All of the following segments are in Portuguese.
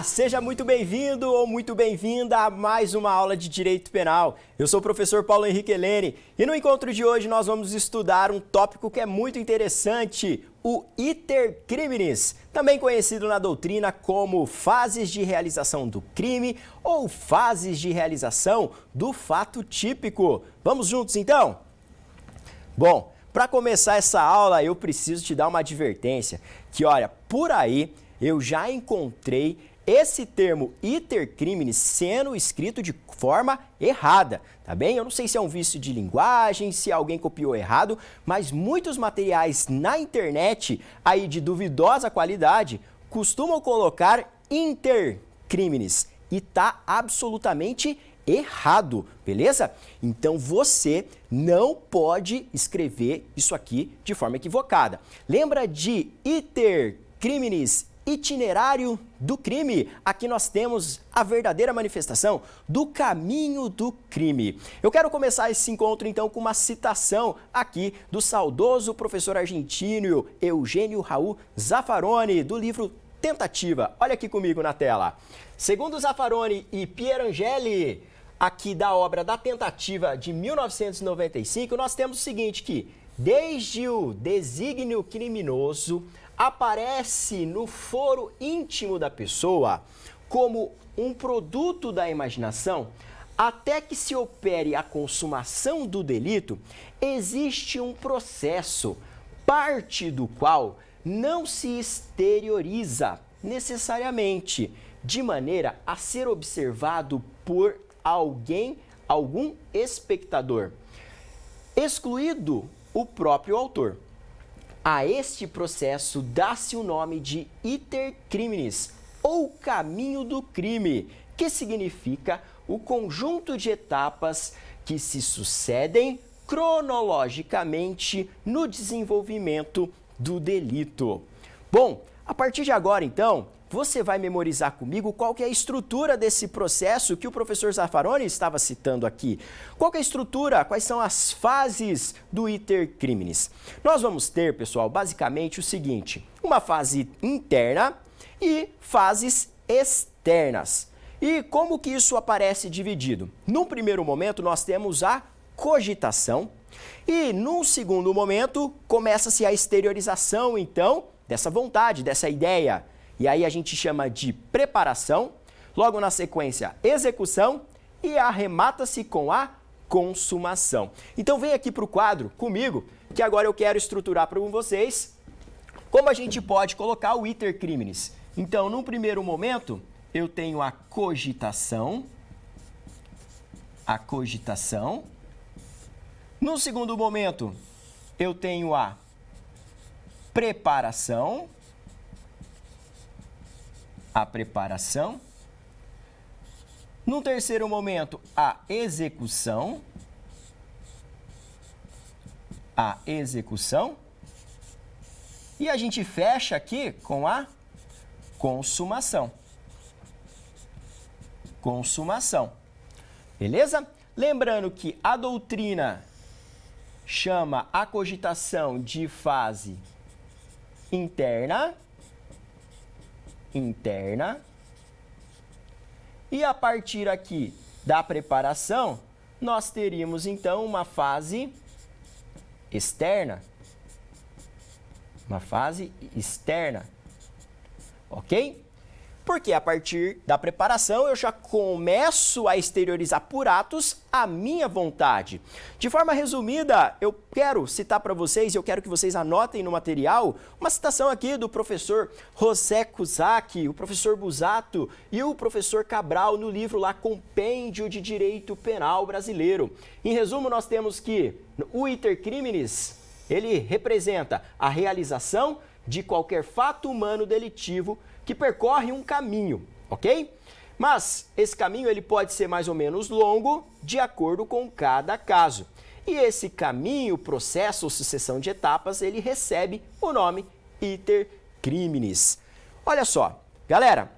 Olá, seja muito bem-vindo ou muito bem-vinda a mais uma aula de Direito Penal. Eu sou o professor Paulo Henrique Helene e no encontro de hoje nós vamos estudar um tópico que é muito interessante, o iter criminis, também conhecido na doutrina como fases de realização do crime ou fases de realização do fato típico. Vamos juntos então? Bom, para começar essa aula eu preciso te dar uma advertência, que olha, por aí eu já encontrei esse termo iter criminis sendo escrito de forma errada, tá bem? Eu não sei se é um vício de linguagem, se alguém copiou errado, mas muitos materiais na internet, aí de duvidosa qualidade, costumam colocar inter criminis e tá absolutamente errado, beleza? Então você não pode escrever isso aqui de forma equivocada. Lembra de iter criminis, itinerário do crime? Aqui nós temos a verdadeira manifestação do caminho do crime. Eu quero começar esse encontro então com uma citação aqui do saudoso professor argentino Eugênio Raul Zaffaroni, do livro Tentativa. Olha aqui comigo na tela. Segundo Zaffaroni e Pierangeli, aqui da obra da Tentativa de 1995, nós temos o seguinte, que desde o desígnio criminoso aparece no foro íntimo da pessoa como um produto da imaginação, até que se opere a consumação do delito, existe um processo, parte do qual não se exterioriza necessariamente, de maneira a ser observado por algum espectador, excluído o próprio autor. A este processo dá-se o nome de iter criminis, ou caminho do crime, que significa o conjunto de etapas que se sucedem cronologicamente no desenvolvimento do delito. Bom, a partir de agora, então, você vai memorizar comigo qual que é a estrutura desse processo que o professor Zaffaroni estava citando aqui. Qual que é a estrutura? Quais são as fases do iter criminis? Nós vamos ter, pessoal, basicamente o seguinte, uma fase interna e fases externas. E como que isso aparece dividido? Num primeiro momento, nós temos a cogitação e, num segundo momento, começa-se a exteriorização, então, dessa vontade, dessa ideia. E aí a gente chama de preparação, logo na sequência, execução e arremata-se com a consumação. Então vem aqui para o quadro comigo, que agora eu quero estruturar para vocês como a gente pode colocar o iter criminis. Então, num primeiro momento, eu tenho a cogitação. No segundo momento, eu tenho a preparação. No terceiro momento, a execução. E a gente fecha aqui com a consumação. Beleza? Lembrando que a doutrina chama a cogitação de fase interna. E a partir aqui da preparação, nós teríamos então uma fase externa. Ok? Porque a partir da preparação eu já começo a exteriorizar por atos a minha vontade. De forma resumida, eu quero citar para vocês, eu quero que vocês anotem no material, uma citação aqui do professor José Cusack, o professor Busato e o professor Cabral no livro lá Compêndio de Direito Penal Brasileiro. Em resumo, nós temos que o iter criminis, ele representa a realização de qualquer fato humano delitivo que percorre um caminho, ok? Mas esse caminho ele pode ser mais ou menos longo, de acordo com cada caso. E esse caminho, processo ou sucessão de etapas, ele recebe o nome iter criminis. Olha só, galera,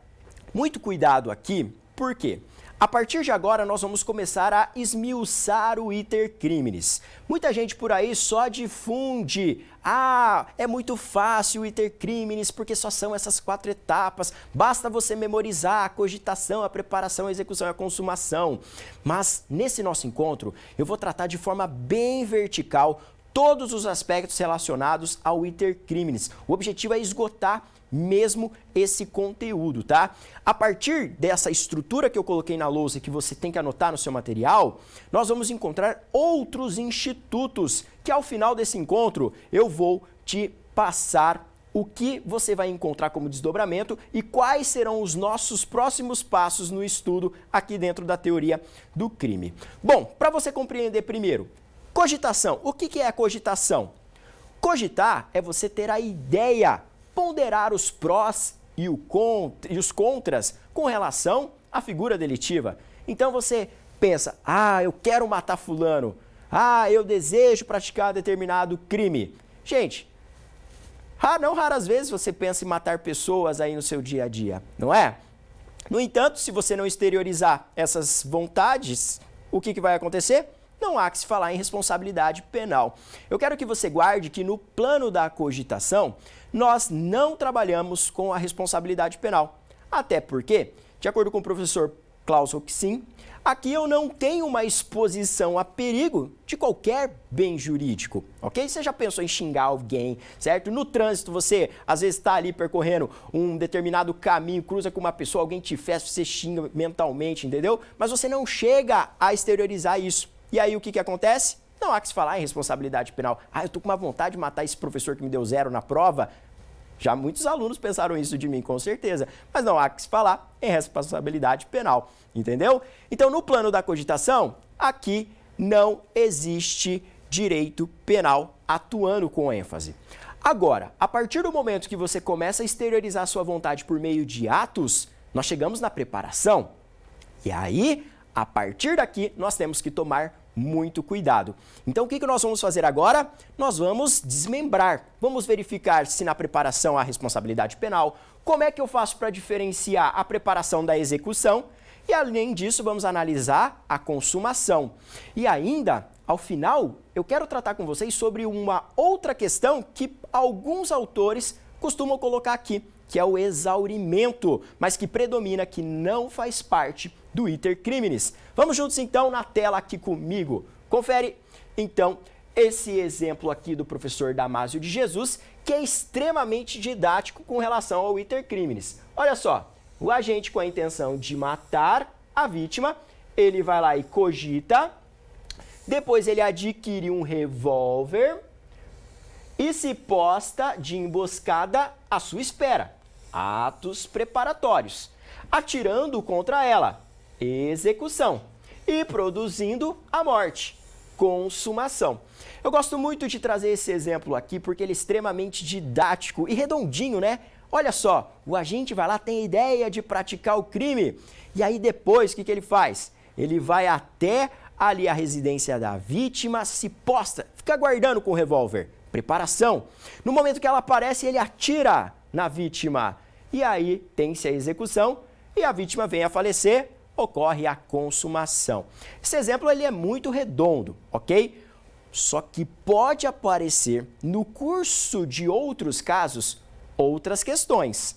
muito cuidado aqui, porque A partir de agora, nós vamos começar a esmiuçar o iter criminis. Muita gente por aí só difunde: ah, é muito fácil o iter criminis porque só são essas 4 etapas, basta você memorizar a cogitação, a preparação, a execução e a consumação. Mas nesse nosso encontro, eu vou tratar de forma bem vertical todos os aspectos relacionados ao iter criminis. O objetivo é esgotar mesmo esse conteúdo, tá? A partir dessa estrutura que eu coloquei na lousa, que você tem que anotar no seu material, nós vamos encontrar outros institutos que ao final desse encontro eu vou te passar o que você vai encontrar como desdobramento e quais serão os nossos próximos passos no estudo aqui dentro da teoria do crime. Bom, para você compreender primeiro, cogitação. O que é a cogitação? Cogitar é você ter a ideia, ponderar os prós e os contras com relação à figura delitiva. Então você pensa: ah, eu quero matar fulano, ah, eu desejo praticar determinado crime. Gente, não raras vezes você pensa em matar pessoas aí no seu dia a dia, não é? No entanto, se você não exteriorizar essas vontades, o que vai acontecer? Não há que se falar em responsabilidade penal. Eu quero que você guarde que no plano da cogitação, nós não trabalhamos com a responsabilidade penal. Até porque, de acordo com o professor Klaus Roxin, aqui eu não tenho uma exposição a perigo de qualquer bem jurídico, ok? Você já pensou em xingar alguém, certo? No trânsito, você às vezes está ali percorrendo um determinado caminho, cruza com uma pessoa, alguém te fez, você xinga mentalmente, entendeu? Mas você não chega a exteriorizar isso. E aí o que acontece? Não há que se falar em responsabilidade penal. Ah, eu tô com uma vontade de matar esse professor que me deu 0 na prova. Já muitos alunos pensaram isso de mim, com certeza. Mas não há que se falar em responsabilidade penal, entendeu? Então, no plano da cogitação, aqui não existe direito penal atuando com ênfase. Agora, a partir do momento que você começa a exteriorizar sua vontade por meio de atos, nós chegamos na preparação. E aí, a partir daqui, nós temos que tomar muito cuidado. Então, o que nós vamos fazer agora? Nós vamos desmembrar. Vamos verificar se na preparação há responsabilidade penal, como é que eu faço para diferenciar a preparação da execução e, além disso, vamos analisar a consumação. E ainda, ao final, eu quero tratar com vocês sobre uma outra questão que alguns autores costumam colocar aqui, que é o exaurimento, mas que predomina, que não faz parte do iter criminis. Vamos juntos então na tela aqui comigo. Confere então esse exemplo aqui do professor Damásio de Jesus, que é extremamente didático com relação ao iter criminis. Olha só, o agente com a intenção de matar a vítima, ele vai lá e cogita, depois ele adquire um revólver e se posta de emboscada à sua espera. Atos preparatórios. Atirando contra ela. Execução. E produzindo a morte. Consumação. Eu gosto muito de trazer esse exemplo aqui porque ele é extremamente didático e redondinho, né? Olha só, o agente vai lá, tem a ideia de praticar o crime. E aí depois, o que ele faz? Ele vai até ali a residência da vítima, se posta, fica aguardando com o revólver. Preparação. No momento que ela aparece, ele atira na vítima. E aí tem-se a execução e a vítima vem a falecer, ocorre a consumação. Esse exemplo ele é muito redondo, ok? Só que pode aparecer no curso de outros casos outras questões.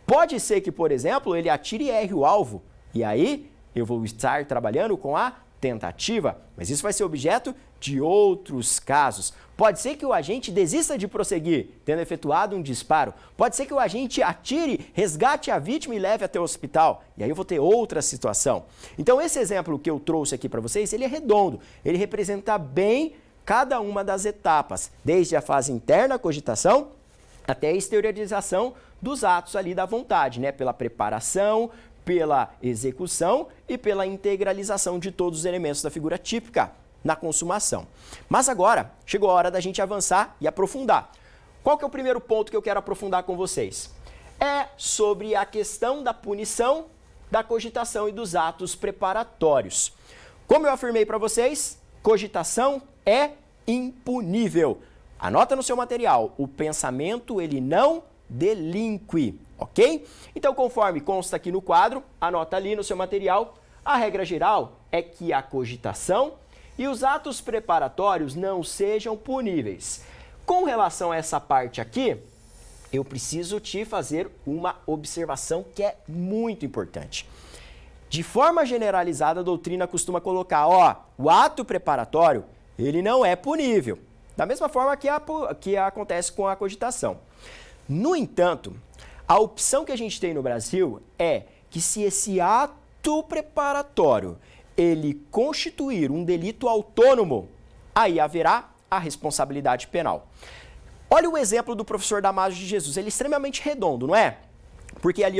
Pode ser que, por exemplo, ele atire e erre o alvo. E aí eu vou estar trabalhando com a tentativa, mas isso vai ser objeto de outros casos. Pode ser que o agente desista de prosseguir, tendo efetuado um disparo. Pode ser que o agente atire, resgate a vítima e leve até o hospital. E aí eu vou ter outra situação. Então esse exemplo que eu trouxe aqui para vocês, ele é redondo. Ele representa bem cada uma das etapas, desde a fase interna, a cogitação, até a exteriorização dos atos ali da vontade, né? Pela preparação, pela execução e pela integralização de todos os elementos da figura típica na consumação. Mas agora, chegou a hora da gente avançar e aprofundar. Qual que é o primeiro ponto que eu quero aprofundar com vocês? É sobre a questão da punição, da cogitação e dos atos preparatórios. Como eu afirmei para vocês, cogitação é impunível. Anota no seu material, o pensamento ele não delinque, ok? Então, conforme consta aqui no quadro, anota ali no seu material, A regra geral é que a cogitação e os atos preparatórios não sejam puníveis. Com relação a essa parte aqui, eu preciso te fazer uma observação que é muito importante. De forma generalizada, a doutrina costuma colocar, o ato preparatório, ele não é punível, da mesma forma que acontece com a cogitação. No entanto, a opção que a gente tem no Brasil é que se esse ato preparatório, ele constituir um delito autônomo, aí haverá a responsabilidade penal. Olha o exemplo do professor Damásio de Jesus, ele é extremamente redondo, não é? Porque ali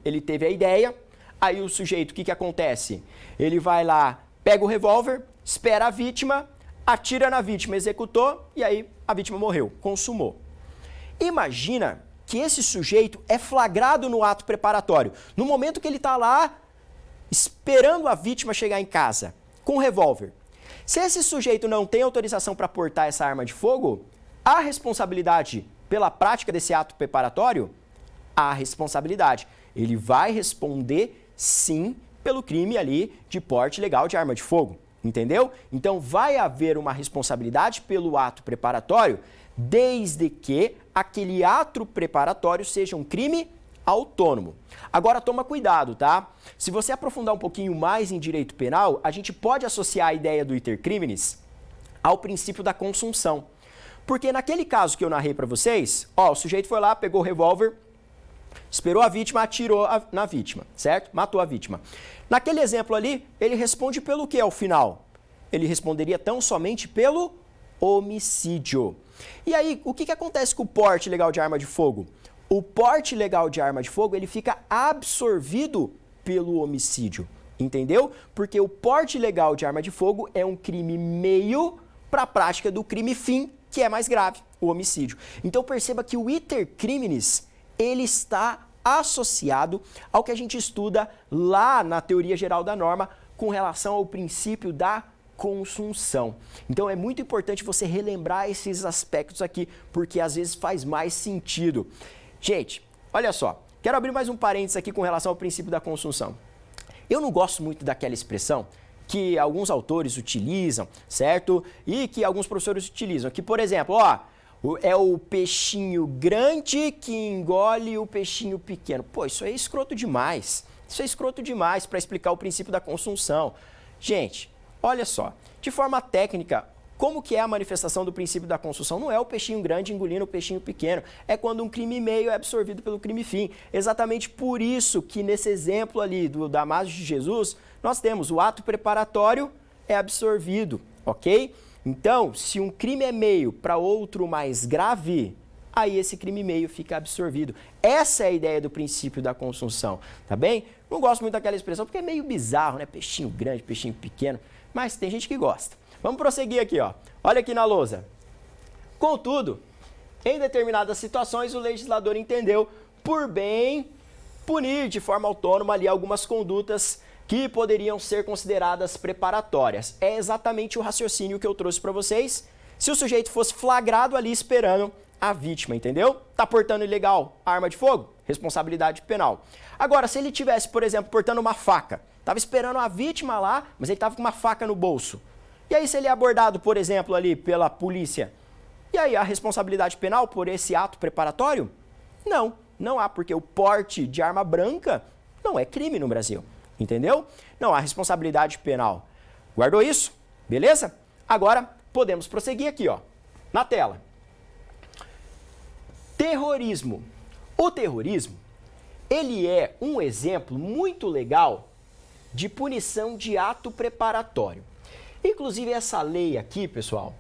ele teve a ideia, aí o sujeito, o que acontece? Ele vai lá, pega o revólver, espera a vítima, atira na vítima, executou, e aí a vítima morreu, consumou. Imagina que esse sujeito é flagrado no ato preparatório, no momento que ele está lá, esperando a vítima chegar em casa, com o revólver. Se esse sujeito não tem autorização para portar essa arma de fogo, a responsabilidade pela prática desse ato preparatório, a responsabilidade. Ele vai responder, sim, pelo crime ali de porte ilegal de arma de fogo, entendeu? Então, vai haver uma responsabilidade pelo ato preparatório, desde que aquele ato preparatório seja um crime autônomo. Agora, toma cuidado, tá? Se você aprofundar um pouquinho mais em direito penal, a gente pode associar a ideia do iter criminis ao princípio da consunção. Porque naquele caso que eu narrei para vocês, o sujeito foi lá, pegou o revólver, esperou a vítima, atirou na vítima, certo? Matou a vítima. Naquele exemplo ali, ele responde pelo que ao final? Ele responderia tão somente pelo homicídio. E aí, o que acontece com o porte ilegal de arma de fogo? O porte ilegal de arma de fogo, ele fica absorvido pelo homicídio, entendeu? Porque o porte ilegal de arma de fogo é um crime meio para a prática do crime fim, que é mais grave, o homicídio. Então perceba que o iter criminis, ele está associado ao que a gente estuda lá na teoria geral da norma com relação ao princípio da consunção. Então é muito importante você relembrar esses aspectos aqui, porque às vezes faz mais sentido. Gente, olha só, quero abrir mais um parênteses aqui com relação ao princípio da consunção. Eu não gosto muito daquela expressão que alguns autores utilizam, certo? E que alguns professores utilizam, que, por exemplo, é o peixinho grande que engole o peixinho pequeno. Pô, isso é escroto demais. Isso é escroto demais para explicar o princípio da consunção. Gente, olha só, de forma técnica, como que é a manifestação do princípio da consunção? Não é o peixinho grande engolindo o peixinho pequeno, é quando um crime meio é absorvido pelo crime fim. Exatamente por isso que nesse exemplo ali do Damásio de Jesus, nós temos o ato preparatório é absorvido, ok? Então, se um crime é meio para outro mais grave, aí esse crime meio fica absorvido. Essa é a ideia do princípio da consunção, tá bem? Não gosto muito daquela expressão porque é meio bizarro, né? Peixinho grande, peixinho pequeno, mas tem gente que gosta. Vamos prosseguir aqui, Olha aqui na lousa. Contudo, em determinadas situações, o legislador entendeu por bem punir de forma autônoma ali algumas condutas que poderiam ser consideradas preparatórias. É exatamente o raciocínio que eu trouxe para vocês. Se o sujeito fosse flagrado ali esperando a vítima, entendeu? Tá portando ilegal a arma de fogo? Responsabilidade penal. Agora, se ele tivesse, por exemplo, portando uma faca, tava esperando a vítima lá, mas ele tava com uma faca no bolso. E aí, se ele é abordado, por exemplo, ali pela polícia, e aí a responsabilidade penal por esse ato preparatório? Não, não há, porque o porte de arma branca não é crime no Brasil, entendeu? Não há responsabilidade penal. Guardou isso? Beleza? Agora, podemos prosseguir aqui, na tela. Terrorismo. O terrorismo, ele é um exemplo muito legal de punição de ato preparatório. Inclusive, essa lei aqui, pessoal,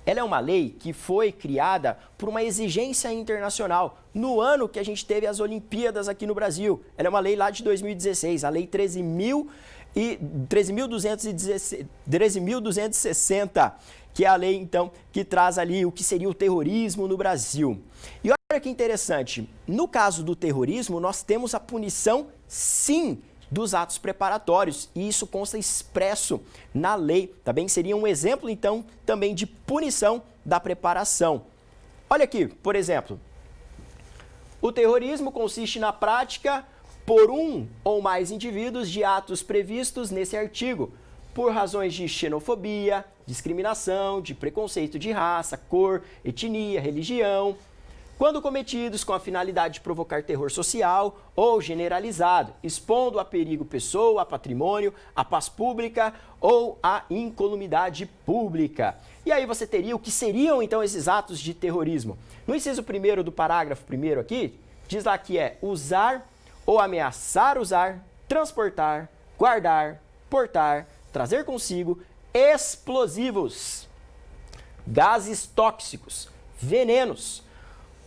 ela é uma lei que foi criada por uma exigência internacional no ano que a gente teve as Olimpíadas aqui no Brasil. Ela é uma lei lá de 2016, a Lei 13.260, que é a lei, então, que traz ali o que seria o terrorismo no Brasil. E olha que interessante, no caso do terrorismo, nós temos a punição, sim, dos atos preparatórios, e isso consta expresso na lei, tá bem? Seria um exemplo, então, também de punição da preparação. Olha aqui, por exemplo, o terrorismo consiste na prática por um ou mais indivíduos de atos previstos nesse artigo, por razões de xenofobia, discriminação, de preconceito de raça, cor, etnia, religião, quando cometidos com a finalidade de provocar terror social ou generalizado, expondo a perigo pessoa, a patrimônio, a paz pública ou a incolumidade pública. E aí você teria o que seriam então esses atos de terrorismo. No inciso 1º do parágrafo 1º aqui, diz lá que é usar ou ameaçar usar, transportar, guardar, portar, trazer consigo explosivos, gases tóxicos, venenos,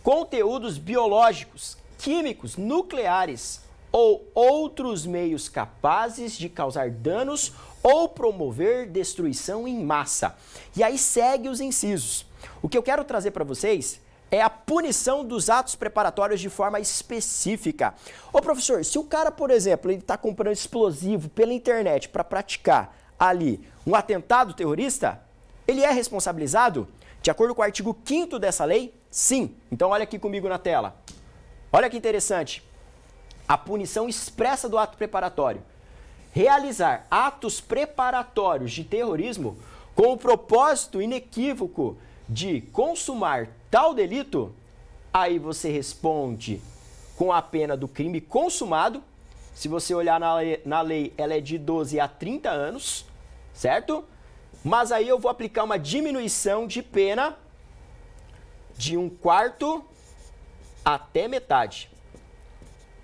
conteúdos biológicos, químicos, nucleares ou outros meios capazes de causar danos ou promover destruição em massa. E aí segue os incisos. O que eu quero trazer para vocês é a punição dos atos preparatórios de forma específica. Ô professor, se o cara, por exemplo, ele está comprando explosivo pela internet para praticar ali um atentado terrorista, ele é responsabilizado? De acordo com o artigo 5º dessa lei, sim. Então olha aqui comigo na tela. Olha que interessante. A punição expressa do ato preparatório. Realizar atos preparatórios de terrorismo com o propósito inequívoco de consumar tal delito, aí você responde com a pena do crime consumado. Se você olhar na lei, ela é de 12 a 30 anos, certo? Mas aí eu vou aplicar uma diminuição de pena de 1/4 até metade.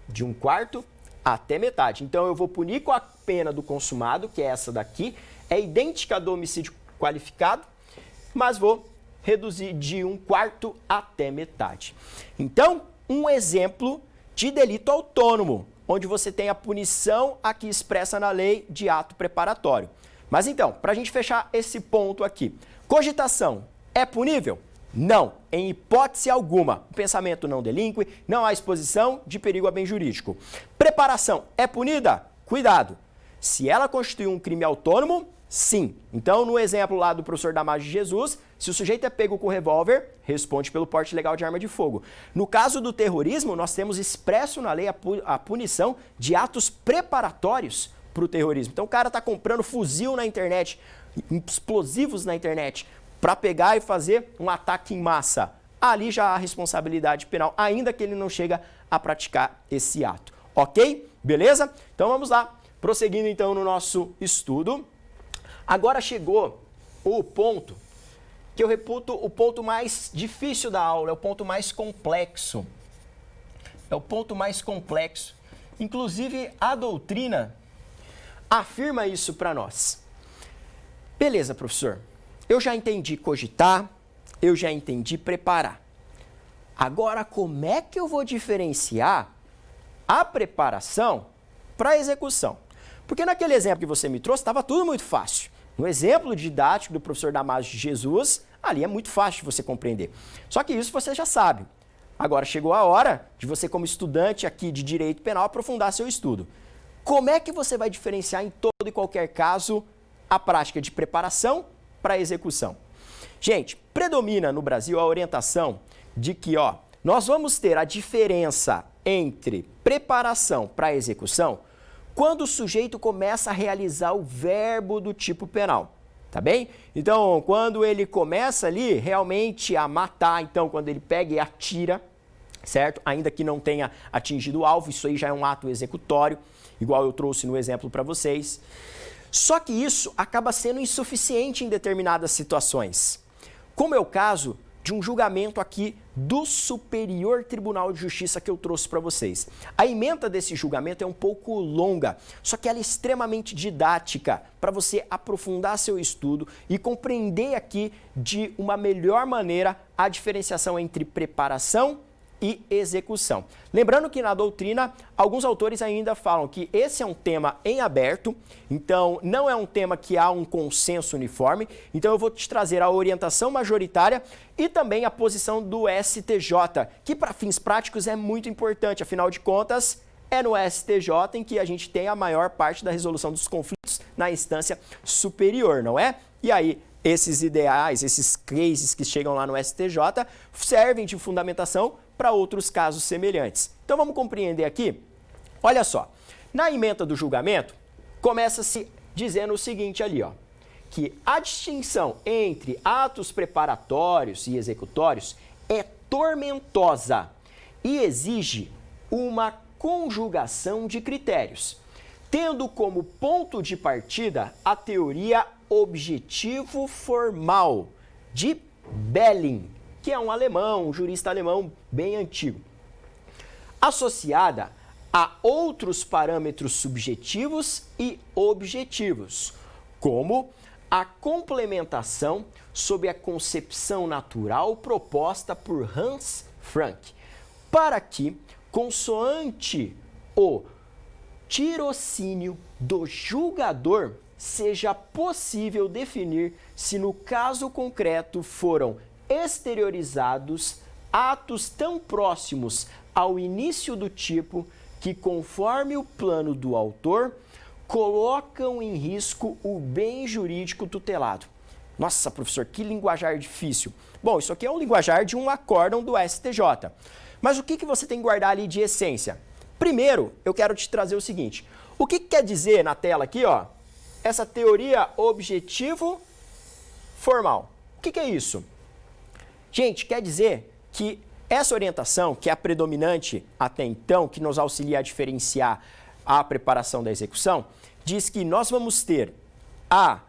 De 1/4 até metade. Então eu vou punir com a pena do consumado, que é essa daqui, é idêntica a do homicídio qualificado, mas vou reduzir de 1/4 até metade. Então, um exemplo de delito autônomo, onde você tem a punição aqui expressa na lei de ato preparatório. Mas então, para a gente fechar esse ponto aqui, cogitação é punível? Não, em hipótese alguma. O pensamento não delinque, não há exposição de perigo a bem jurídico. Preparação é punida? Cuidado. Se ela constitui um crime autônomo, sim. Então, no exemplo lá do professor Damásio de Jesus, se o sujeito é pego com revólver, responde pelo porte ilegal de arma de fogo. No caso do terrorismo, nós temos expresso na lei a punição de atos preparatórios para o terrorismo. Então, o cara está comprando fuzil na internet, explosivos na internet, para pegar e fazer um ataque em massa. Ali já há responsabilidade penal, ainda que ele não chega a praticar esse ato. Ok? Beleza? Então, vamos lá. Prosseguindo, então, no nosso estudo. Agora chegou o ponto que eu reputo o ponto mais difícil da aula, é o ponto mais complexo. É o ponto mais complexo. Inclusive, a doutrina afirma isso para nós. Beleza, professor. Eu já entendi cogitar, eu já entendi preparar. Agora, como é que eu vou diferenciar a preparação para a execução? Porque naquele exemplo que você me trouxe, estava tudo muito fácil. No exemplo didático do professor Damásio de Jesus, ali é muito fácil de você compreender. Só que isso você já sabe. Agora chegou a hora de você, como estudante aqui de Direito Penal, aprofundar seu estudo. Como é que você vai diferenciar em todo e qualquer caso a prática de preparação para a execução? Gente, predomina no Brasil a orientação de que, nós vamos ter a diferença entre preparação para a execução quando o sujeito começa a realizar o verbo do tipo penal, tá bem? Então, quando ele começa ali realmente a matar, então, quando ele pega e atira, certo? Ainda que não tenha atingido o alvo, isso aí já é um ato executório, igual eu trouxe no exemplo para vocês. Só que isso acaba sendo insuficiente em determinadas situações, como é o caso de um julgamento aqui do Superior Tribunal de Justiça que eu trouxe para vocês. A ementa desse julgamento é um pouco longa, só que ela é extremamente didática para você aprofundar seu estudo e compreender aqui de uma melhor maneira a diferenciação entre preparação e execução. Lembrando que na doutrina, alguns autores ainda falam que esse é um tema em aberto, então não é um tema que há um consenso uniforme, então eu vou te trazer a orientação majoritária e também a posição do STJ, que para fins práticos é muito importante, afinal de contas, é no STJ em que a gente tem a maior parte da resolução dos conflitos na instância superior, não é? E aí, esses ideais, esses cases que chegam lá no STJ servem de fundamentação para outros casos semelhantes. Então vamos compreender aqui Olha só, na ementa do julgamento, começa-se dizendo o seguinte ali, ó, que a distinção entre atos preparatórios e executórios é tormentosa e exige uma conjugação de critérios, tendo como ponto de partida a teoria objetivo-formal de Belling, que é um alemão, um jurista alemão bem antigo, associada a outros parâmetros subjetivos e objetivos, como a complementação sob a concepção natural proposta por Hans Frank, para que, consoante o tirocínio do julgador, seja possível definir se no caso concreto foram exteriorizados atos tão próximos ao início do tipo que, conforme o plano do autor, colocam em risco o bem jurídico tutelado. Nossa, professor, que linguajar difícil. Bom, isso aqui é um linguajar de um acórdão do STJ. Mas o que você tem que guardar ali de essência? Primeiro, eu quero te trazer o seguinte. O que quer dizer na tela aqui, ó, essa teoria objetivo-formal? O que é isso? Gente, quer dizer que essa orientação, que é a predominante até então, que nos auxilia a diferenciar a preparação da execução, diz que nós vamos ter a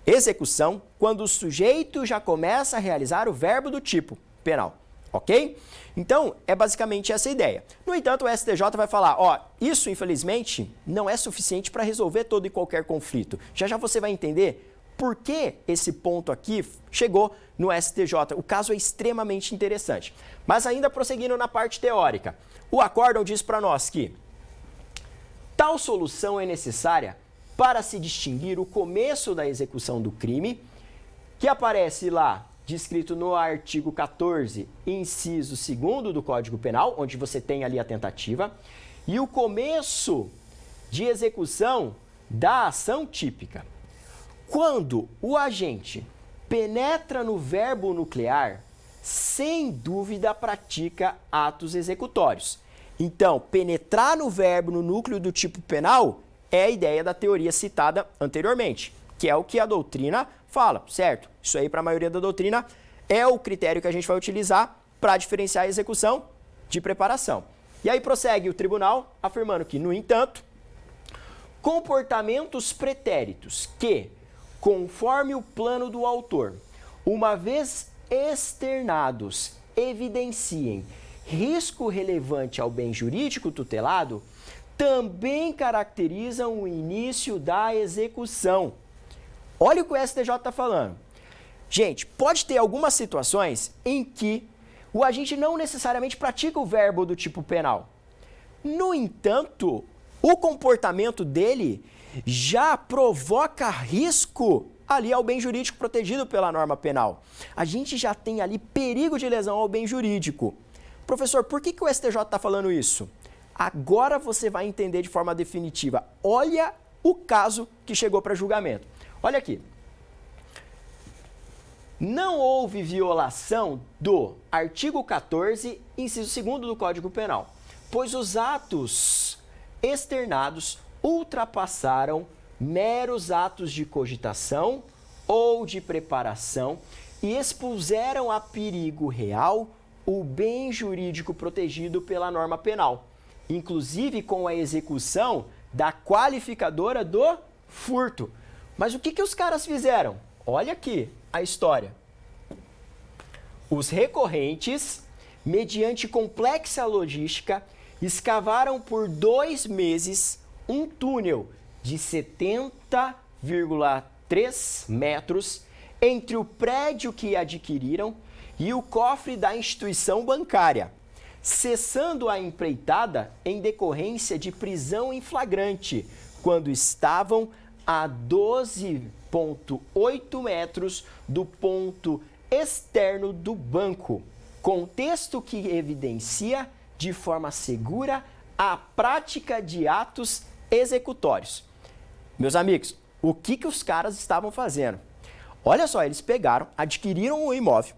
execução quando o sujeito já começa a realizar o verbo do tipo penal, ok? Então, é basicamente essa a ideia. No entanto, o STJ vai falar, ó, isso, infelizmente, não é suficiente para resolver todo e qualquer conflito. Já já você vai entender por que esse ponto aqui chegou no STJ. O caso é extremamente interessante. Mas ainda prosseguindo na parte teórica, o acórdão diz para nós que tal solução é necessária para se distinguir o começo da execução do crime, que aparece lá descrito no artigo 14, inciso 2º do Código Penal, onde você tem ali a tentativa, e o começo de execução da ação típica. Quando o agente penetra no verbo nuclear, sem dúvida pratica atos executórios. Então, penetrar no verbo no núcleo do tipo penal é a ideia da teoria citada anteriormente, que é o que a doutrina fala, certo? Isso aí, para a maioria da doutrina, é o critério que a gente vai utilizar para diferenciar a execução de preparação. E aí prossegue o tribunal afirmando que, no entanto, comportamentos pretéritos que, conforme o plano do autor, uma vez externados, evidenciem risco relevante ao bem jurídico tutelado, também caracterizam o início da execução. Olha o que o STJ está falando. Gente, pode ter algumas situações em que o agente não necessariamente pratica o verbo do tipo penal. No entanto, o comportamento dele já provoca risco ali ao bem jurídico protegido pela norma penal. A gente já tem ali perigo de lesão ao bem jurídico. Professor, por que o STJ está falando isso? Agora você vai entender de forma definitiva. Olha o caso que chegou para julgamento. Olha aqui. Não houve violação do artigo 14, inciso 2º do Código Penal, pois os atos externados ultrapassaram meros atos de cogitação ou de preparação e expuseram a perigo real o bem jurídico protegido pela norma penal, inclusive com a execução da qualificadora do furto. Mas o que os caras fizeram? Olha aqui a história. Os recorrentes, mediante complexa logística, escavaram por 2 meses um túnel de 70,3 metros entre o prédio que adquiriram e o cofre da instituição bancária, cessando a empreitada em decorrência de prisão em flagrante, quando estavam a 12,8 metros do ponto externo do banco, contexto que evidencia de forma segura a prática de atos executórios. Meus amigos, o que os caras estavam fazendo? Olha só, eles pegaram, adquiriram o imóvel,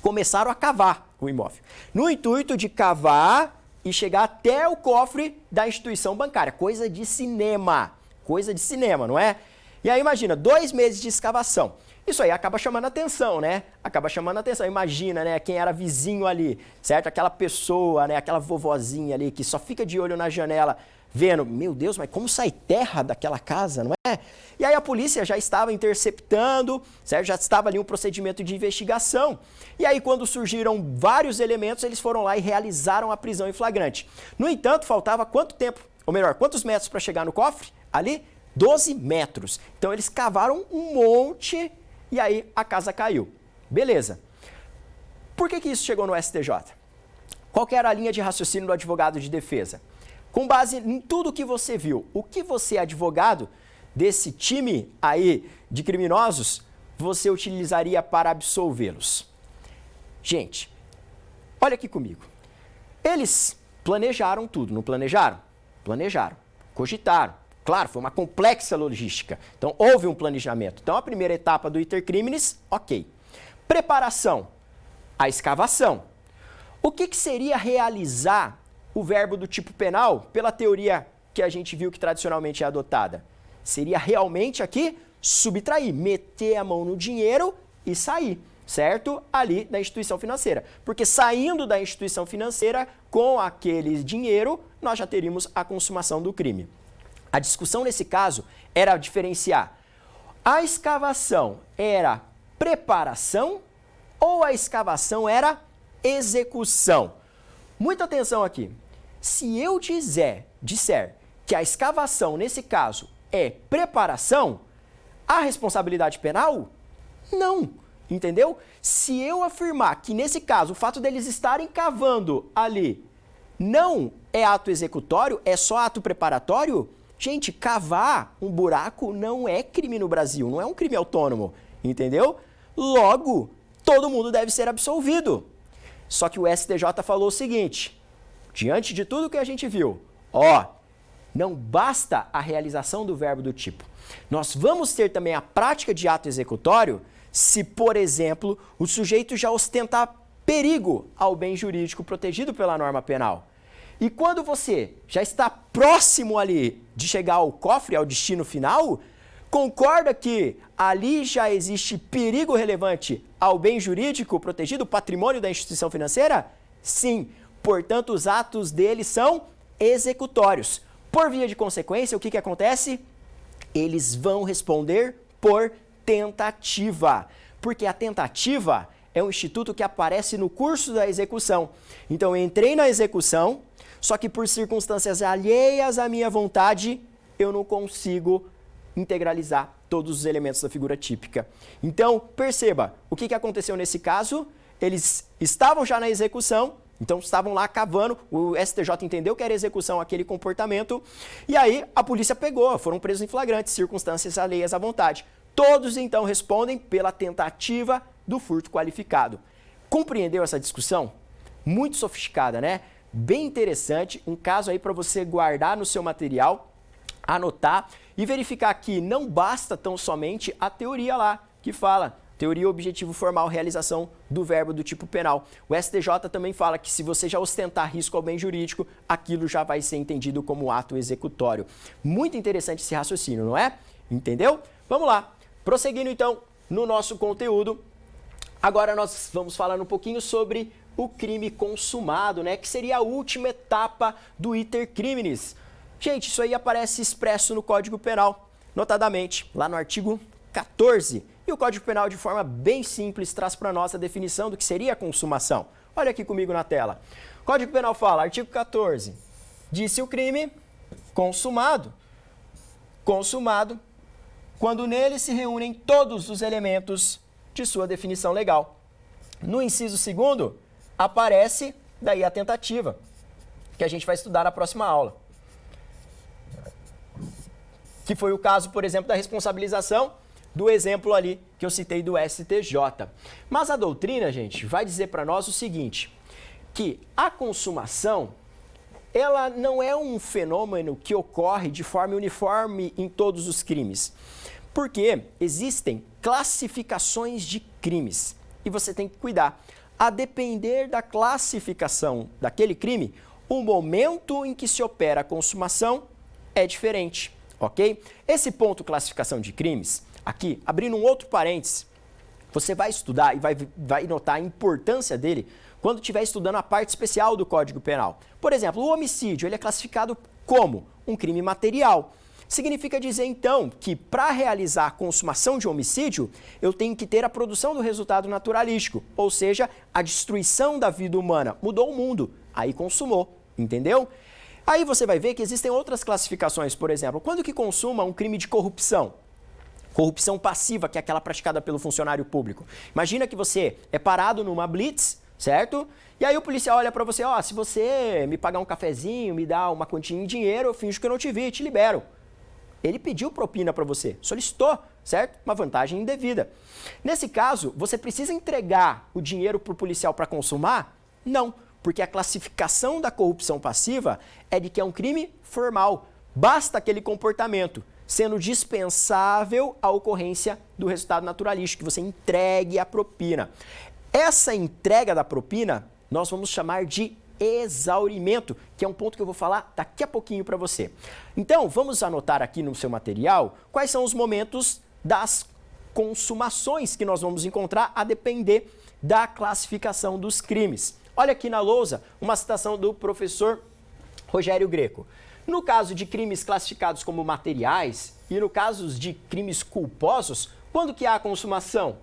começaram a cavar o imóvel, no intuito de cavar e chegar até o cofre da instituição bancária. Coisa de cinema, não é? E aí imagina, 2 meses de escavação. Isso aí acaba chamando atenção, né? Acaba chamando atenção. Imagina, né, quem era vizinho ali, certo? Aquela pessoa, né, aquela vovozinha ali que só fica de olho na janela vendo, meu Deus, mas como sai terra daquela casa, não é? E aí a polícia já estava interceptando, certo? Já estava ali um procedimento de investigação. E aí quando surgiram vários elementos, eles foram lá e realizaram a prisão em flagrante. No entanto, faltava quanto tempo? Ou melhor, quantos metros para chegar no cofre? Ali, 12 metros. Então eles cavaram um monte e aí a casa caiu. Beleza. Por que isso chegou no STJ? Qual que era a linha de raciocínio do advogado de defesa? Com base em tudo que você viu, o que você, advogado desse time aí de criminosos, você utilizaria para absolvê-los? Gente, olha aqui comigo. Eles planejaram tudo, não planejaram? Planejaram, cogitaram. Claro, foi uma complexa logística. Então, houve um planejamento. Então, a primeira etapa do iter criminis, ok. Preparação, a escavação. O que seria realizar o verbo do tipo penal, pela teoria que a gente viu que tradicionalmente é adotada? Seria realmente aqui subtrair, meter a mão no dinheiro e sair, certo? Ali da instituição financeira. Porque saindo da instituição financeira, com aquele dinheiro, nós já teríamos a consumação do crime. A discussão nesse caso era diferenciar: a escavação era preparação ou a escavação era execução? Muita atenção aqui. Se eu disser que a escavação, nesse caso, é preparação, há responsabilidade penal? Não, entendeu? Se eu afirmar que, nesse caso, o fato deles estarem cavando ali não é ato executório, é só ato preparatório, gente, cavar um buraco não é crime no Brasil, não é um crime autônomo, entendeu? Logo, todo mundo deve ser absolvido. Só que o STJ falou o seguinte: diante de tudo que a gente viu, não basta a realização do verbo do tipo. Nós vamos ter também a prática de ato executório se, por exemplo, o sujeito já ostentar perigo ao bem jurídico protegido pela norma penal. E quando você já está próximo ali de chegar ao cofre, ao destino final, concorda que ali já existe perigo relevante ao bem jurídico protegido, patrimônio da instituição financeira? Sim. Portanto, os atos dele são executórios. Por via de consequência, o que acontece? Eles vão responder por tentativa, porque a tentativa é um instituto que aparece no curso da execução. Então, eu entrei na execução, só que por circunstâncias alheias à minha vontade, eu não consigo integralizar todos os elementos da figura típica. Então, perceba, o que aconteceu nesse caso? Eles estavam já na execução, então estavam lá cavando, o STJ entendeu que era execução aquele comportamento, e aí a polícia pegou, foram presos em flagrante, circunstâncias alheias à vontade. Todos então respondem pela tentativa do furto qualificado. Compreendeu essa discussão? Muito sofisticada, né? Bem interessante, um caso aí para você guardar no seu material, anotar e verificar que não basta tão somente a teoria lá, que fala teoria, objetivo formal, realização do verbo do tipo penal. O STJ também fala que se você já ostentar risco ao bem jurídico, aquilo já vai ser entendido como ato executório. Muito interessante esse raciocínio, não é? Entendeu? Vamos lá. Prosseguindo então no nosso conteúdo, agora nós vamos falar um pouquinho sobre o crime consumado, né? Que seria a última etapa do iter criminis. Gente, isso aí aparece expresso no Código Penal, notadamente lá no artigo 14. E o Código Penal, de forma bem simples, traz para nós a definição do que seria a consumação. Olha aqui comigo na tela. O Código Penal fala, artigo 14, disse o crime consumado, quando nele se reúnem todos os elementos de sua definição legal. No inciso 2º, aparece daí a tentativa, que a gente vai estudar na próxima aula. Que foi o caso, por exemplo, da responsabilização do exemplo ali que eu citei do STJ. Mas a doutrina, gente, vai dizer para nós o seguinte, que a consumação, ela não é um fenômeno que ocorre de forma uniforme em todos os crimes, porque existem classificações de crimes e você tem que cuidar. A depender da classificação daquele crime, o momento em que se opera a consumação é diferente, ok? Esse ponto classificação de crimes, aqui, abrindo um outro parênteses, você vai estudar e vai notar a importância dele quando estiver estudando a parte especial do Código Penal. Por exemplo, o homicídio ele é classificado como um crime material. Significa dizer, então, que para realizar a consumação de homicídio, eu tenho que ter a produção do resultado naturalístico, ou seja, a destruição da vida humana. Mudou o mundo, aí consumou, entendeu? Aí você vai ver que existem outras classificações, por exemplo, quando que consuma um crime de corrupção? Corrupção passiva, que é aquela praticada pelo funcionário público. Imagina que você é parado numa blitz, certo? E aí o policial olha para você, ó, se você me pagar um cafezinho, me dar uma quantia em dinheiro, eu finjo que eu não te vi e te libero. Ele pediu propina para você, solicitou, certo? Uma vantagem indevida. Nesse caso, você precisa entregar o dinheiro para o policial para consumar? Não, porque a classificação da corrupção passiva é de que é um crime formal. Basta aquele comportamento, sendo dispensável a ocorrência do resultado naturalístico, que você entregue a propina. Essa entrega da propina, nós vamos chamar de exaurimento, que é um ponto que eu vou falar daqui a pouquinho para você. Então, vamos anotar aqui no seu material quais são os momentos das consumações que nós vamos encontrar a depender da classificação dos crimes. Olha aqui na lousa uma citação do professor Rogério Greco. No caso de crimes classificados como materiais e no caso de crimes culposos, quando que há a consumação?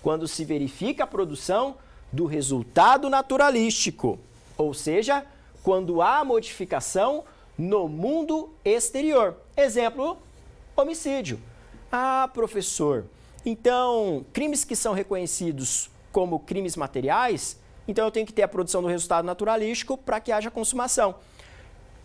Quando se verifica a produção do resultado naturalístico. Ou seja, quando há modificação no mundo exterior. Exemplo, homicídio. Ah, professor, então crimes que são reconhecidos como crimes materiais, então eu tenho que ter a produção do resultado naturalístico para que haja consumação.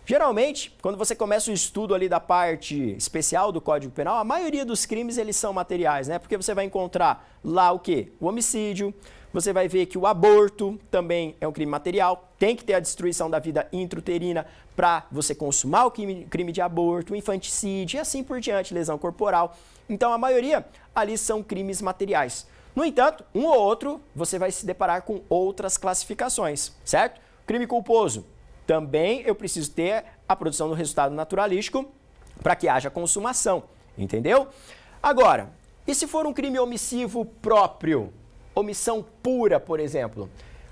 Geralmente, quando você começa o estudo ali da parte especial do Código Penal, a maioria dos crimes eles são materiais, né? Porque você vai encontrar lá o quê? O homicídio, você vai ver que o aborto também é um crime material, tem que ter a destruição da vida intrauterina para você consumar o crime de aborto, o infanticídio e assim por diante, lesão corporal. Então, a maioria ali são crimes materiais. No entanto, um ou outro, você vai se deparar com outras classificações, certo? Crime culposo. Também eu preciso ter a produção do resultado naturalístico para que haja consumação, entendeu? Agora, e se for um crime omissivo próprio, omissão pura, por exemplo?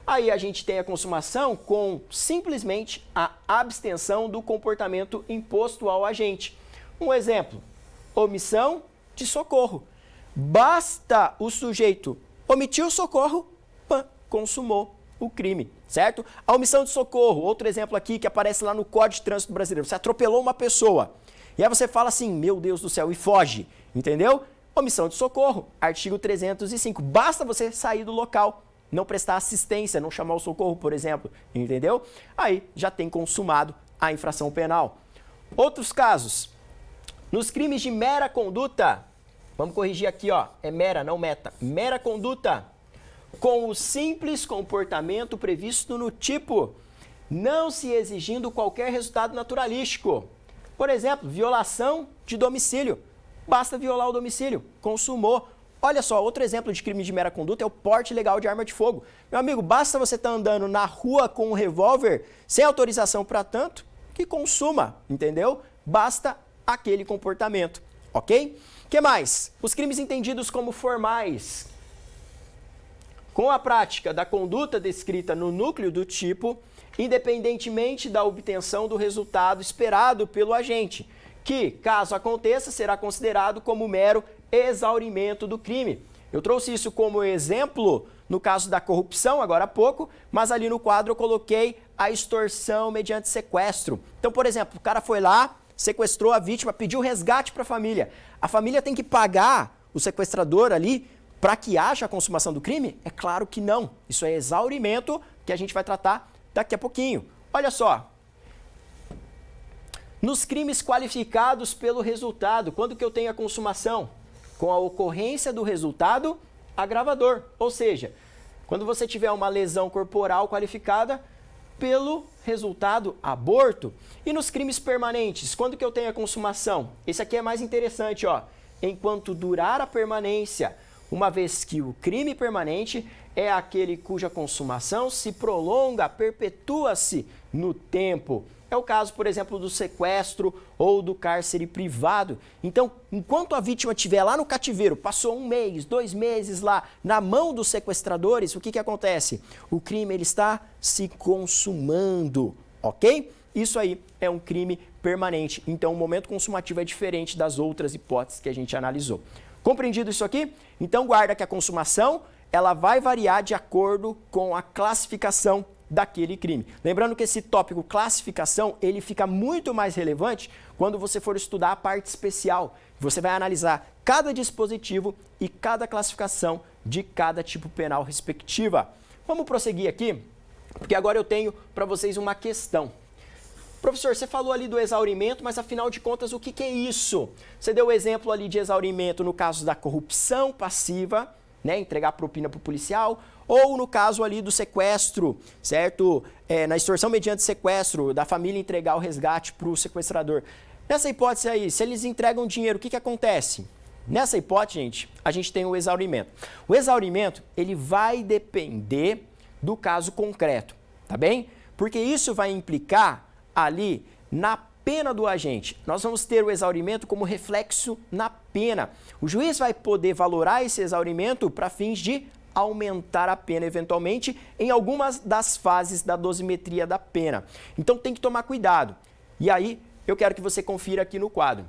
Aí a gente tem a consumação com simplesmente a abstenção do comportamento imposto ao agente. Um exemplo, omissão de socorro. Basta o sujeito omitir o socorro, consumou o crime, certo? A omissão de socorro, outro exemplo aqui que aparece lá no Código de Trânsito Brasileiro. Você atropelou uma pessoa e aí você fala assim, meu Deus do céu, e foge, entendeu? Omissão de socorro, artigo 305. Basta você sair do local, não prestar assistência, não chamar o socorro, por exemplo, entendeu? Aí já tem consumado a infração penal. Outros casos, nos crimes de mera conduta, vamos corrigir aqui, ó, é mera, não meta, mera conduta, com o simples comportamento previsto no tipo, não se exigindo qualquer resultado naturalístico. Por exemplo, violação de domicílio. Basta violar o domicílio, consumou. Olha só, outro exemplo de crime de mera conduta é o porte ilegal de arma de fogo. Meu amigo, basta você estar andando na rua com um revólver sem autorização para tanto que consuma, entendeu? Basta aquele comportamento, ok? O que mais? Os crimes entendidos como formais. Com a prática da conduta descrita no núcleo do tipo, independentemente da obtenção do resultado esperado pelo agente, que, caso aconteça, será considerado como mero exaurimento do crime. Eu trouxe isso como exemplo no caso da corrupção, agora há pouco, mas ali no quadro eu coloquei a extorsão mediante sequestro. Então, por exemplo, o cara foi lá, sequestrou a vítima, pediu resgate para a família. A família tem que pagar o sequestrador ali para que haja a consumação do crime? É claro que não. Isso é exaurimento que a gente vai tratar daqui a pouquinho. Olha só. Nos crimes qualificados pelo resultado, quando que eu tenho a consumação? Com a ocorrência do resultado agravador. Ou seja, quando você tiver uma lesão corporal qualificada pelo resultado aborto. E nos crimes permanentes, quando que eu tenho a consumação? Esse aqui é mais interessante, ó. Enquanto durar a permanência, uma vez que o crime permanente é aquele cuja consumação se prolonga, perpetua-se no tempo. É o caso, por exemplo, do sequestro ou do cárcere privado. Então, enquanto a vítima estiver lá no cativeiro, passou 1 mês, 2 meses lá na mão dos sequestradores, o que acontece? O crime ele está se consumando, ok? Isso aí é um crime permanente. Então, o momento consumativo é diferente das outras hipóteses que a gente analisou. Compreendido isso aqui? Então, guarda que a consumação ela vai variar de acordo com a classificação daquele crime. Lembrando que esse tópico classificação, ele fica muito mais relevante quando você for estudar a parte especial. Você vai analisar cada dispositivo e cada classificação de cada tipo penal respectiva. Vamos prosseguir aqui, porque agora eu tenho para vocês uma questão. Professor, você falou ali do exaurimento, mas afinal de contas, o que é isso? Você deu o exemplo ali de exaurimento no caso da corrupção passiva, né, entregar propina para o policial, ou no caso ali do sequestro, certo? Na extorsão mediante sequestro, da família entregar o resgate para o sequestrador. Nessa hipótese aí, se eles entregam dinheiro, o que acontece? Nessa hipótese, gente, a gente tem o exaurimento. O exaurimento, ele vai depender do caso concreto, tá bem? Porque isso vai implicar ali na pena do agente. Nós vamos ter o exaurimento como reflexo na pena. O juiz vai poder valorar esse exaurimento para fins de aumentar a pena eventualmente em algumas das fases da dosimetria da pena. Então tem que tomar cuidado. E aí eu quero que você confira aqui no quadro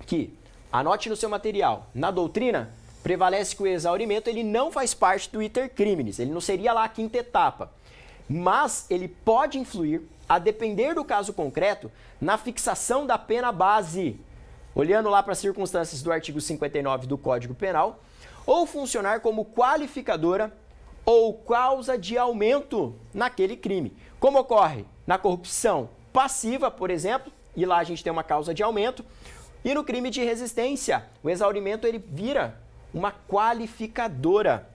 que anote no seu material, na doutrina prevalece que o exaurimento ele não faz parte do iter criminis, ele não seria lá a quinta etapa, mas ele pode influir, a depender do caso concreto, na fixação da pena base, olhando lá para as circunstâncias do artigo 59 do Código Penal, ou funcionar como qualificadora ou causa de aumento naquele crime. Como ocorre na corrupção passiva, por exemplo, e lá a gente tem uma causa de aumento, e no crime de resistência, o exaurimento ele vira uma qualificadora.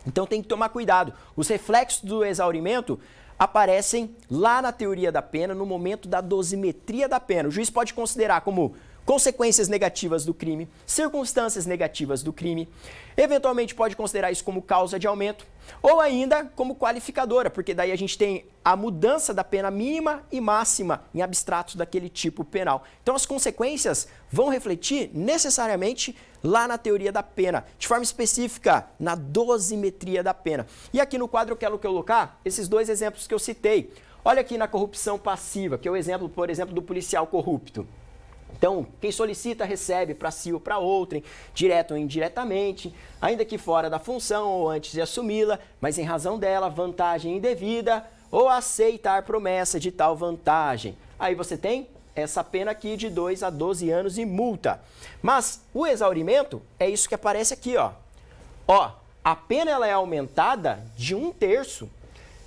Então tem que tomar cuidado. Os reflexos do exaurimento aparecem lá na teoria da pena, no momento da dosimetria da pena. O juiz pode considerar como consequências negativas do crime, circunstâncias negativas do crime, eventualmente pode considerar isso como causa de aumento, ou ainda como qualificadora, porque daí a gente tem a mudança da pena mínima e máxima em abstrato daquele tipo penal. Então as consequências vão refletir necessariamente lá na teoria da pena, de forma específica na dosimetria da pena. E aqui no quadro eu quero colocar esses dois exemplos que eu citei. Olha aqui na corrupção passiva, que é o exemplo, por exemplo, do policial corrupto. Então, quem solicita recebe para si ou para outrem, direto ou indiretamente, ainda que fora da função ou antes de assumi-la, mas em razão dela, vantagem indevida ou aceitar promessa de tal vantagem. Aí você tem essa pena aqui de 2 a 12 anos e multa. Mas o exaurimento é isso que aparece aqui, ó. Ó, a pena ela é aumentada de 1/3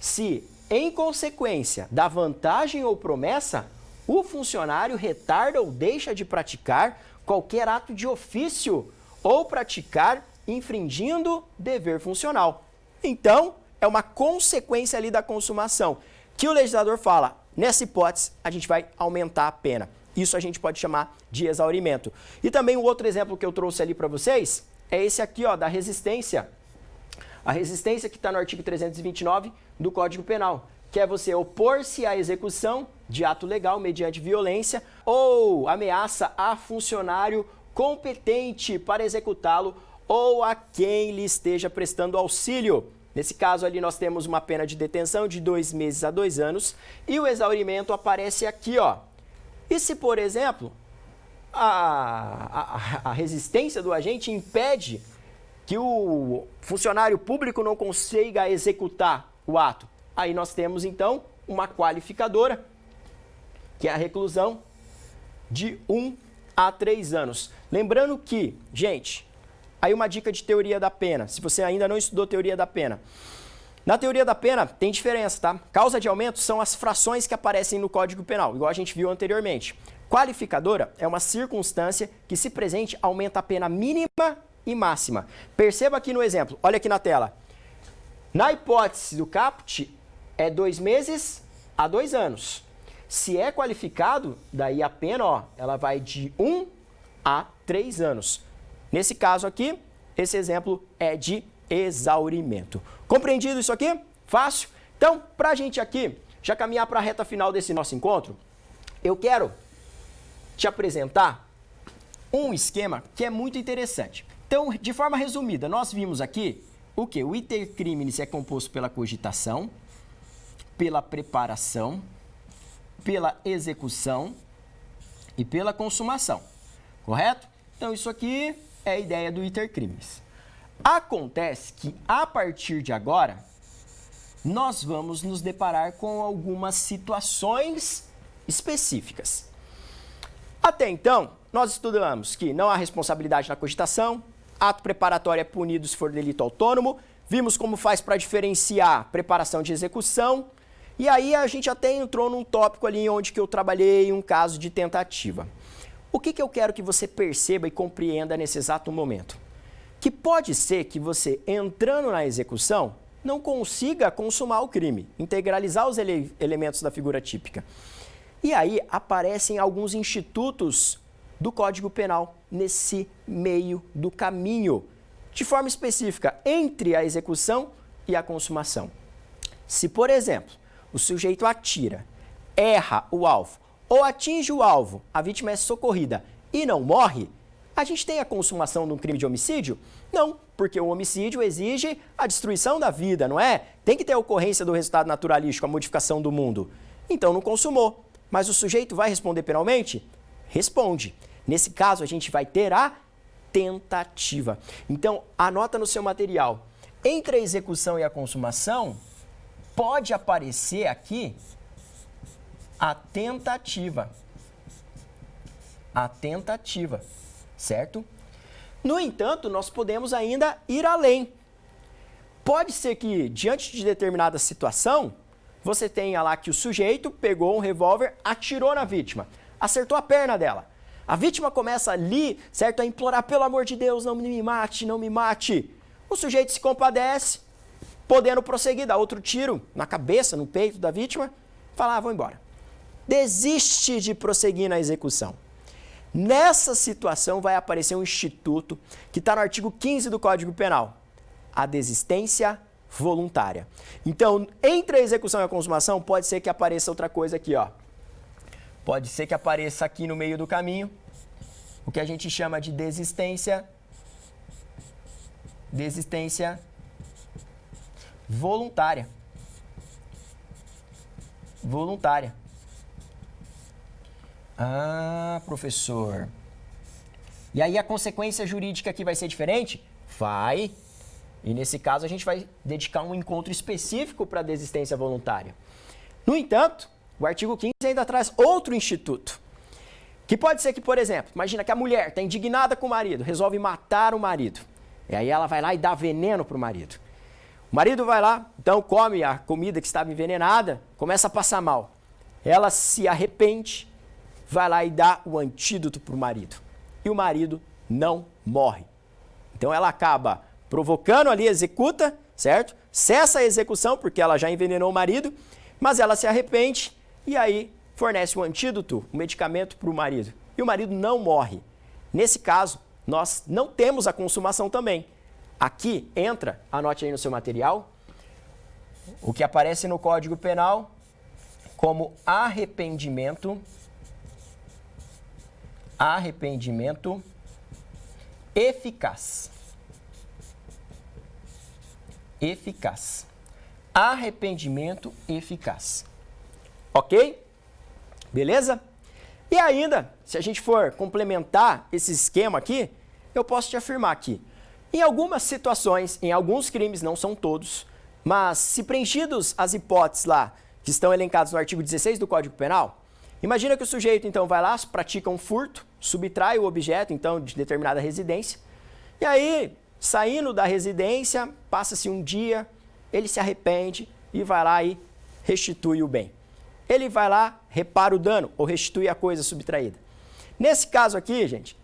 se, em consequência da vantagem ou promessa, o funcionário retarda ou deixa de praticar qualquer ato de ofício ou praticar infringindo dever funcional. Então, é uma consequência ali da consumação, que o legislador fala, nessa hipótese, a gente vai aumentar a pena. Isso a gente pode chamar de exaurimento. E também o outro exemplo que eu trouxe ali para vocês é esse aqui, ó, da resistência. A resistência que está no artigo 329 do Código Penal, que é você opor-se à execução de ato legal mediante violência ou ameaça a funcionário competente para executá-lo ou a quem lhe esteja prestando auxílio. Nesse caso ali nós temos uma pena de detenção de 2 meses a 2 anos e o exaurimento aparece aqui, ó. E se, por exemplo, a resistência do agente impede que o funcionário público não consiga executar o ato, aí nós temos, então, uma qualificadora, que é a reclusão de 1 a 3 anos. Lembrando que, gente, aí uma dica de teoria da pena, se você ainda não estudou teoria da pena. Na teoria da pena tem diferença, tá? Causa de aumento são as frações que aparecem no Código Penal, igual a gente viu anteriormente. Qualificadora é uma circunstância que, se presente, aumenta a pena mínima e máxima. Perceba aqui no exemplo, olha aqui na tela. Na hipótese do caput, é 2 meses a 2 anos. Se é qualificado, daí a pena, ó, ela vai de 1 a 3 anos. Nesse caso aqui, esse exemplo é de exaurimento. Compreendido isso aqui? Fácil? Então, para a gente aqui já caminhar para a reta final desse nosso encontro, eu quero te apresentar um esquema que é muito interessante. Então, de forma resumida, nós vimos aqui o que? O iter criminis é composto pela cogitação, pela preparação, pela execução e pela consumação, correto? Então, isso aqui é a ideia do iter criminis. Acontece que, a partir de agora, nós vamos nos deparar com algumas situações específicas. Até então, nós estudamos que não há responsabilidade na cogitação, ato preparatório é punido se for delito autônomo, vimos como faz para diferenciar preparação de execução, e aí a gente até entrou num tópico ali onde que eu trabalhei um caso de tentativa. O que eu quero que você perceba e compreenda nesse exato momento? Que pode ser que você, entrando na execução, não consiga consumar o crime, integralizar os elementos da figura típica. E aí aparecem alguns institutos do Código Penal nesse meio do caminho, de forma específica, entre a execução e a consumação. Se, por exemplo, o sujeito atira, erra o alvo ou atinge o alvo, a vítima é socorrida e não morre, a gente tem a consumação de um crime de homicídio? Não, porque o homicídio exige a destruição da vida, não é? Tem que ter a ocorrência do resultado naturalístico, a modificação do mundo. Então não consumou. Mas o sujeito vai responder penalmente? Responde. Nesse caso, a gente vai ter a tentativa. Então, anota no seu material. Entre a execução e a consumação, pode aparecer aqui a tentativa. A tentativa, certo? No entanto, nós podemos ainda ir além. Pode ser que, diante de determinada situação, você tenha lá que o sujeito pegou um revólver, atirou na vítima, acertou a perna dela. A vítima começa ali, certo, a implorar, pelo amor de Deus, não me mate, não me mate. O sujeito se compadece, podendo prosseguir, dá outro tiro na cabeça, no peito da vítima, fala, vou embora. Desiste de prosseguir na execução. Nessa situação vai aparecer um instituto que está no artigo 15 do Código Penal, a desistência voluntária. Então, entre a execução e a consumação, pode ser que apareça outra coisa aqui, ó. Pode ser que apareça aqui no meio do caminho o que a gente chama de desistência voluntária. Voluntária. Ah, professor. E aí a consequência jurídica aqui vai ser diferente? Vai. E nesse caso a gente vai dedicar um encontro específico para a desistência voluntária. No entanto, o artigo 15 ainda traz outro instituto. Que pode ser que, por exemplo, imagina que a mulher está indignada com o marido, resolve matar o marido. E aí ela vai lá e dá veneno para o marido. O marido vai lá, então come a comida que estava envenenada, começa a passar mal. Ela se arrepende, vai lá e dá o antídoto para o marido. E o marido não morre. Então ela acaba provocando ali, executa, certo? Cessa a execução porque ela já envenenou o marido, mas ela se arrepende e aí fornece um antídoto, um medicamento para o marido. E o marido não morre. Nesse caso, nós não temos a consumação também. Aqui entra, anote aí no seu material, o que aparece no Código Penal como arrependimento eficaz. Eficaz. Arrependimento eficaz. Ok? Beleza? E ainda, se a gente for complementar esse esquema aqui, eu posso te afirmar que, em algumas situações, em alguns crimes, não são todos, mas se preenchidos as hipóteses lá, que estão elencadas no artigo 16 do Código Penal, imagina que o sujeito, então, vai lá, pratica um furto, subtrai o objeto, então, de determinada residência, e aí, saindo da residência, passa-se um dia, ele se arrepende e vai lá e restitui o bem. Ele vai lá, repara o dano ou restitui a coisa subtraída. Nesse caso aqui, gente,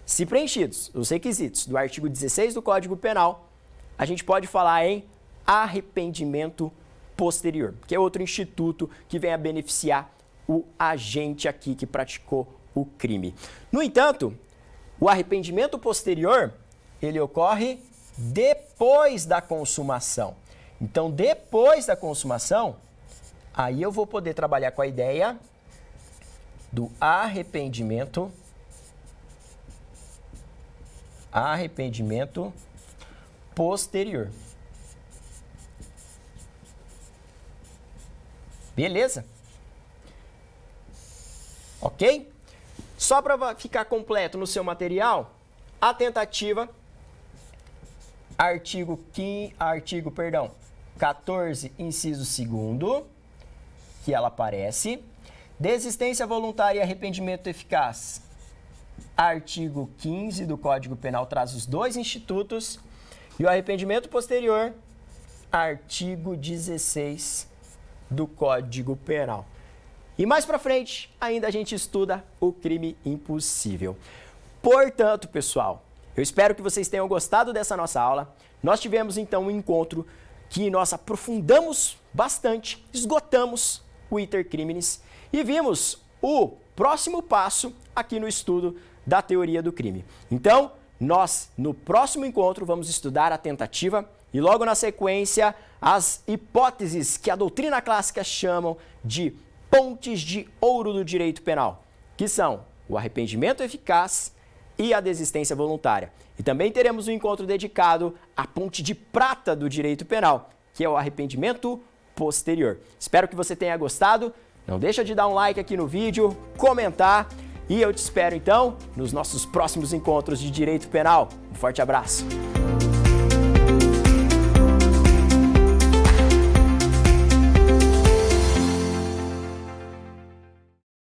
se preenchidos os requisitos do artigo 16 do Código Penal, a gente pode falar em arrependimento posterior, que é outro instituto que vem a beneficiar o agente aqui que praticou o crime. No entanto, o arrependimento posterior, ele ocorre depois da consumação. Então, depois da consumação, aí eu vou poder trabalhar com a ideia do arrependimento posterior. Beleza? Ok? Só para ficar completo no seu material, a tentativa, artigo 14, inciso 2º, que ela aparece. Desistência voluntária e arrependimento eficaz. Artigo 15 do Código Penal traz os dois institutos. E o arrependimento posterior, artigo 16 do Código Penal. E mais pra frente, ainda a gente estuda o crime impossível. Portanto, pessoal, eu espero que vocês tenham gostado dessa nossa aula. Nós tivemos então um encontro que nós aprofundamos bastante, esgotamos o iter criminis e vimos o próximo passo aqui no estudo da teoria do crime. Então, nós no próximo encontro vamos estudar a tentativa e logo na sequência as hipóteses que a doutrina clássica chamam de pontes de ouro do direito penal, que são o arrependimento eficaz e a desistência voluntária. E também teremos um encontro dedicado à ponte de prata do direito penal, que é o arrependimento posterior. Espero que você tenha gostado. Não deixa de dar um like aqui no vídeo, comentar e eu te espero então nos nossos próximos encontros de direito penal. Um forte abraço!